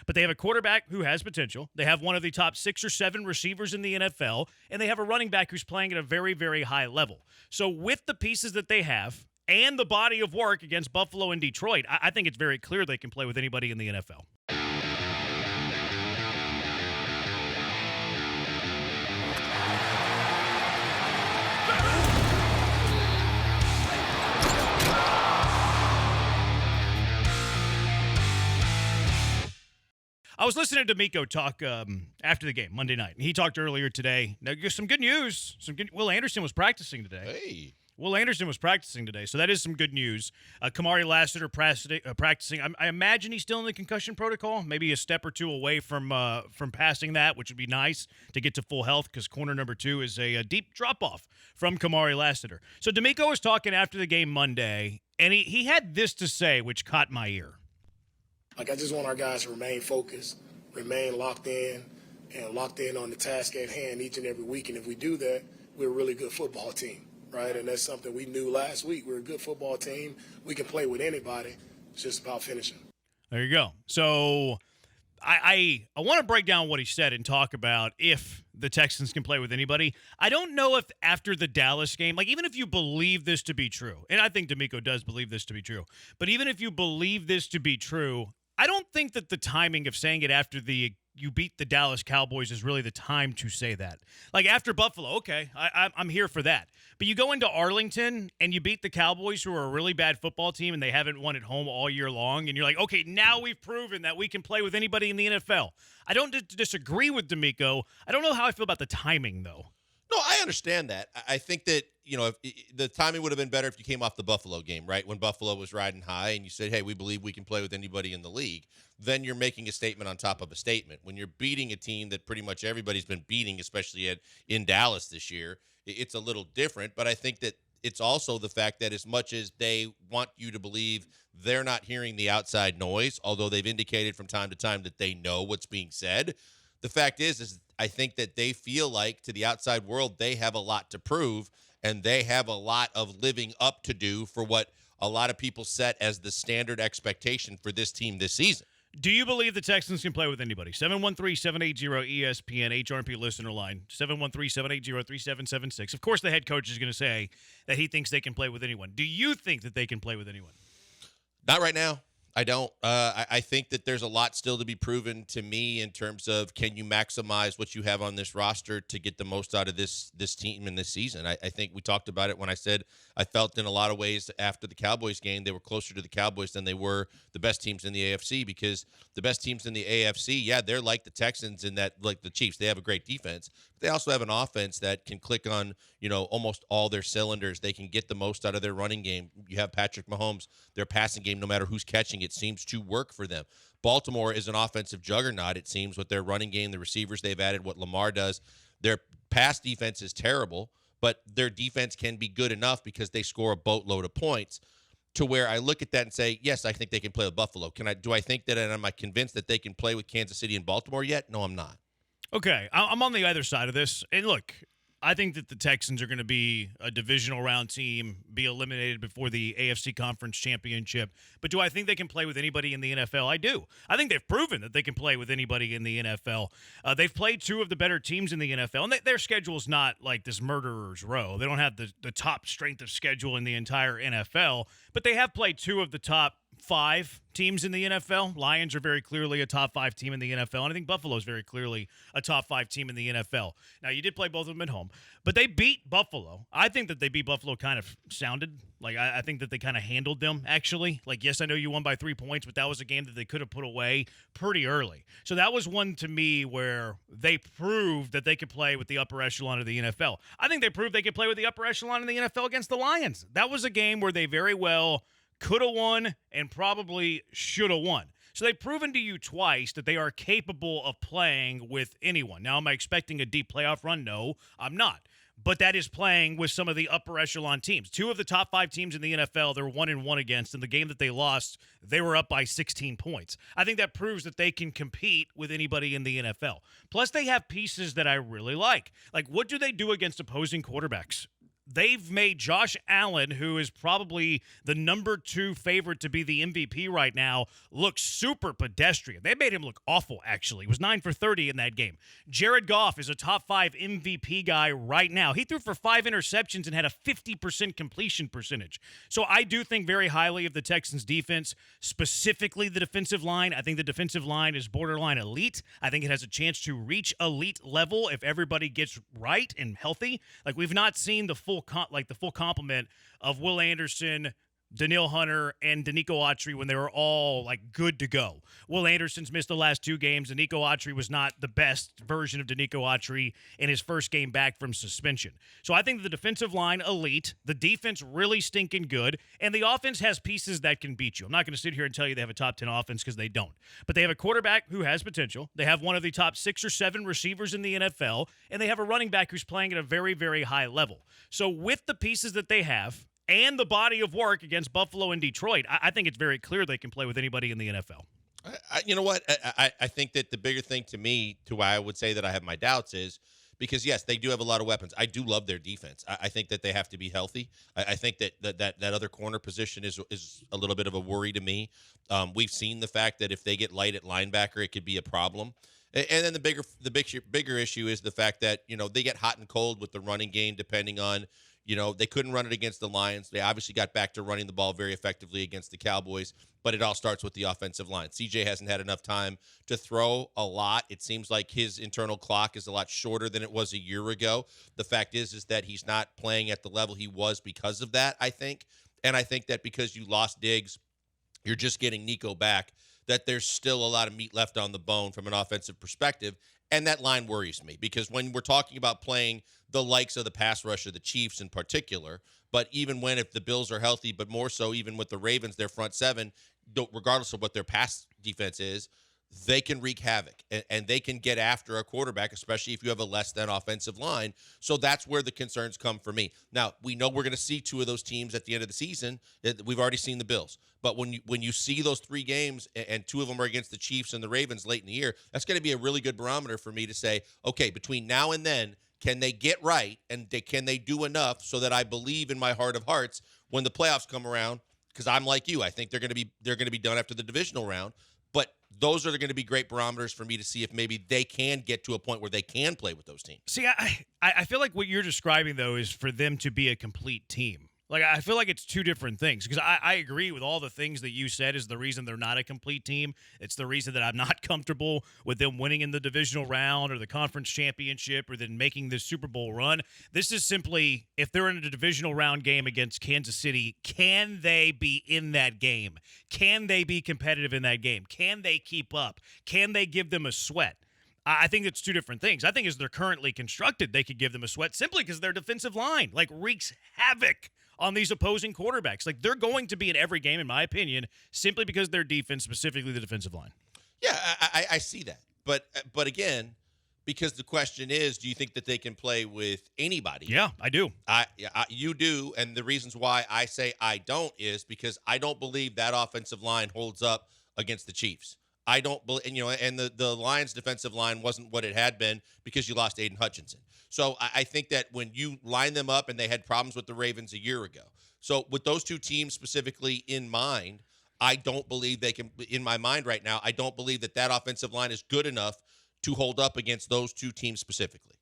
But they have a quarterback who has potential. They have one of the top 6 or 7 receivers in the NFL, and they have a running back who's playing at a very, very high level. So with the pieces that they have and the body of work against Buffalo and Detroit, I think it's very clear they can play with anybody in the NFL. I was listening to DeMeco talk after the game Monday night, and he talked earlier today. Now, some good news. Will Anderson was practicing today. Hey. Will Anderson was practicing today, so that is some good news. Kamari Lassiter practicing. I imagine he's still in the concussion protocol, maybe a step or two away from passing that, which would be nice to get to full health because corner number 2 is a deep drop-off from Kamari Lassiter. So DeMeco was talking after the game Monday, and he had this to say, which caught my ear. I just want our guys to remain focused, remain locked in, and locked in on the task at hand each and every week. And if we do that, we're a really good football team, right? And that's something we knew last week. We're a good football team. We can play with anybody. It's just about finishing. There you go. So I want to break down what he said and talk about if the Texans can play with anybody. I don't know if after the Dallas game, like even if you believe this to be true, and I think DeMeco does believe this to be true, but even if you believe this to be true, I don't think that the timing of saying it after you beat the Dallas Cowboys is really the time to say that. Like after Buffalo, okay, I'm here for that. But you go into Arlington and you beat the Cowboys, who are a really bad football team and they haven't won at home all year long, and you're like, okay, now we've proven that we can play with anybody in the NFL. I don't disagree with DeMeco. I don't know how I feel about the timing, though. No, I understand that. I think that, if the timing would have been better if you came off the Buffalo game, right? When Buffalo was riding high and you said, hey, we believe we can play with anybody in the league. Then you're making a statement on top of a statement. When you're beating a team that pretty much everybody's been beating, especially in Dallas this year, it's a little different. But I think that it's also the fact that as much as they want you to believe they're not hearing the outside noise, although they've indicated from time to time that they know what's being said, the fact is I think that they feel like to the outside world they have a lot to prove, and they have a lot of living up to do for what a lot of people set as the standard expectation for this team this season. Do you believe the Texans can play with anybody? 713-780-ESPN, HRP listener line, 713-780-3776. Of course, the head coach is going to say that he thinks they can play with anyone. Do you think that they can play with anyone? Not right now. I don't. I think that there's a lot still to be proven to me in terms of can you maximize what you have on this roster to get the most out of this team in this season. I think we talked about it when I said I felt in a lot of ways after the Cowboys game they were closer to the Cowboys than they were the best teams in the AFC, because the best teams in the AFC, yeah, they're like the Texans in that, like the Chiefs, they have a great defense. But they also have an offense that can click on, almost all their cylinders. They can get the most out of their running game. You have Patrick Mahomes, their passing game, no matter who's catching it seems to work for them. Baltimore is an offensive juggernaut, it seems, with their running game, the receivers they've added, what Lamar does. Their pass defense is terrible, but their defense can be good enough because they score a boatload of points to where I look at that and say, yes, I think they can play with Buffalo. Do I think that, and am I convinced that they can play with Kansas City and Baltimore yet? No, I'm not. Okay, I'm on the other side of this. And look, I think that the Texans are going to be a divisional round team, be eliminated before the AFC Conference Championship. But do I think they can play with anybody in the NFL? I do. I think they've proven that they can play with anybody in the NFL. They've played two of the better teams in the NFL, and their schedule is not like this murderer's row. They don't have the top strength of schedule in the entire NFL, but they have played two of the top 5 teams in the NFL. Lions are very clearly a top 5 team in the NFL, and I think Buffalo is very clearly a top 5 team in the NFL. Now, you did play both of them at home, but they beat Buffalo. I think that they beat Buffalo kind of sounded. Like, I think that they kind of handled them, actually. Like, yes, I know you won by 3 points, but that was a game that they could have put away pretty early. So that was one to me where they proved that they could play with the upper echelon of the NFL. I think they proved they could play with the upper echelon of the NFL against the Lions. That was a game where they very well could have won and probably should have won. So they've proven to you twice that they are capable of playing with anyone. Now, am I expecting a deep playoff run? No, I'm not. But that is playing with some of the upper echelon teams. 2 of the top 5 teams in the NFL, they're 1-1 against. In the game that they lost, they were up by 16 points. I think that proves that they can compete with anybody in the NFL. Plus, they have pieces that I really like. Like, what do they do against opposing quarterbacks? they've made Josh Allen, who is probably the number 2 favorite to be the MVP right now, look super pedestrian. They made him look awful, actually. He was 9 for 30 in that game. Jared Goff is a top 5 MVP guy right now. He threw for 5 interceptions and had a 50% completion percentage. So I do think very highly of the Texans defense, specifically the defensive line. I think the defensive line is borderline elite. I think it has a chance to reach elite level if everybody gets right and healthy. Like, we've not seen the full complement of Will Anderson, Daniil Hunter, and DeMeco Ryans when they were all good to go. Will Anderson's missed the last 2 games. DeMeco Ryans was not the best version of DeMeco Ryans in his first game back from suspension. So I think the defensive line, elite, the defense really stinking good, and the offense has pieces that can beat you. I'm not going to sit here and tell you they have a top 10 offense because they don't. But they have a quarterback who has potential. They have one of the top 6 or 7 receivers in the NFL, and they have a running back who's playing at a very, very high level. So with the pieces that they have, and the body of work against Buffalo and Detroit, I think it's very clear they can play with anybody in the NFL. You know what? I think that the bigger thing to me, to why I would say that I have my doubts, is because, yes, they do have a lot of weapons. I do love their defense. I think that they have to be healthy. I think that other corner position is a little bit of a worry to me. We've seen the fact that if they get light at linebacker, it could be a problem. And then the bigger issue is the fact that, they get hot and cold with the running game depending on, they couldn't run it against the Lions. They obviously got back to running the ball very effectively against the Cowboys, but it all starts with the offensive line. CJ hasn't had enough time to throw a lot. It seems like his internal clock is a lot shorter than it was a year ago. The fact is that he's not playing at the level he was because of that, I think. And I think that because you lost Diggs, you're just getting Nico back, that there's still a lot of meat left on the bone from an offensive perspective. And that line worries me because when we're talking about playing the likes of the pass rush of the Chiefs in particular, but even if the Bills are healthy, but more so even with the Ravens, their front 7, regardless of what their pass defense is, they can wreak havoc and they can get after a quarterback, especially if you have a less than offensive line. So that's where the concerns come for me. Now, we know we're going to see 2 of those teams at the end of the season. We've already seen the Bills. But when you see those 3 games and 2 of them are against the Chiefs and the Ravens late in the year, that's going to be a really good barometer for me to say, okay, between now and then, can they get right and can they do enough so that I believe in my heart of hearts when the playoffs come around? Because I'm like you, I think they're going to be done after the divisional round. But those are going to be great barometers for me to see if maybe they can get to a point where they can play with those teams. See, I feel like what you're describing, though, is for them to be a complete team. I feel like it's 2 different things because I agree with all the things that you said is the reason they're not a complete team. It's the reason that I'm not comfortable with them winning in the divisional round or the conference championship or then making the Super Bowl run. This is simply, if they're in a divisional round game against Kansas City, can they be in that game? Can they be competitive in that game? Can they keep up? Can they give them a sweat? I think it's 2 different things. I think as they're currently constructed, they could give them a sweat simply because their defensive line wreaks havoc on these opposing quarterbacks. They're going to be in every game, in my opinion, simply because their defense, specifically the defensive line. Yeah, I see that. But again, because the question is, do you think that they can play with anybody? Yeah, I do. You do, and the reasons why I say I don't is because I don't believe that offensive line holds up against the Chiefs. I don't believe, and the Lions' defensive line wasn't what it had been because you lost Aiden Hutchinson. So I think that when you line them up and they had problems with the Ravens a year ago. So with those 2 teams specifically in mind, I don't believe they can, in my mind right now, I don't believe that offensive line is good enough to hold up against those 2 teams specifically.